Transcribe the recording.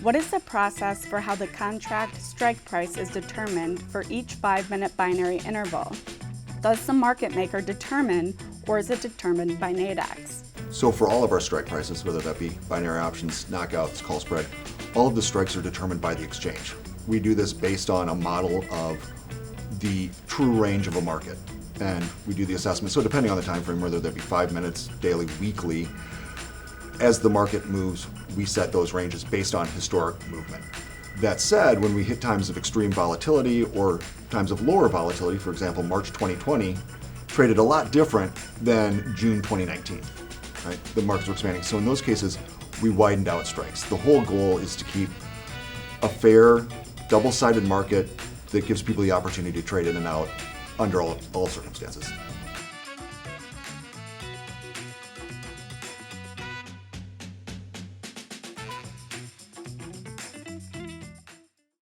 What is the process for how the contract strike price is determined for each 5-minute binary interval? Does the market maker determine, or is it determined by Nadex? So for all of our strike prices, whether that be binary options, knockouts, call spread, all of the strikes are determined by the exchange. We do this based on a model of the true range of a market. And we do the assessment, so depending on the time frame, whether that be 5 minutes, daily, weekly, as the market moves, we set those ranges based on historic movement. That said, when we hit times of extreme volatility or times of lower volatility, for example, March 2020 traded a lot different than June 2019. Right? The markets were expanding. So in those cases, we widened out strikes. The whole goal is to keep a fair, double-sided market that gives people the opportunity to trade in and out under all circumstances.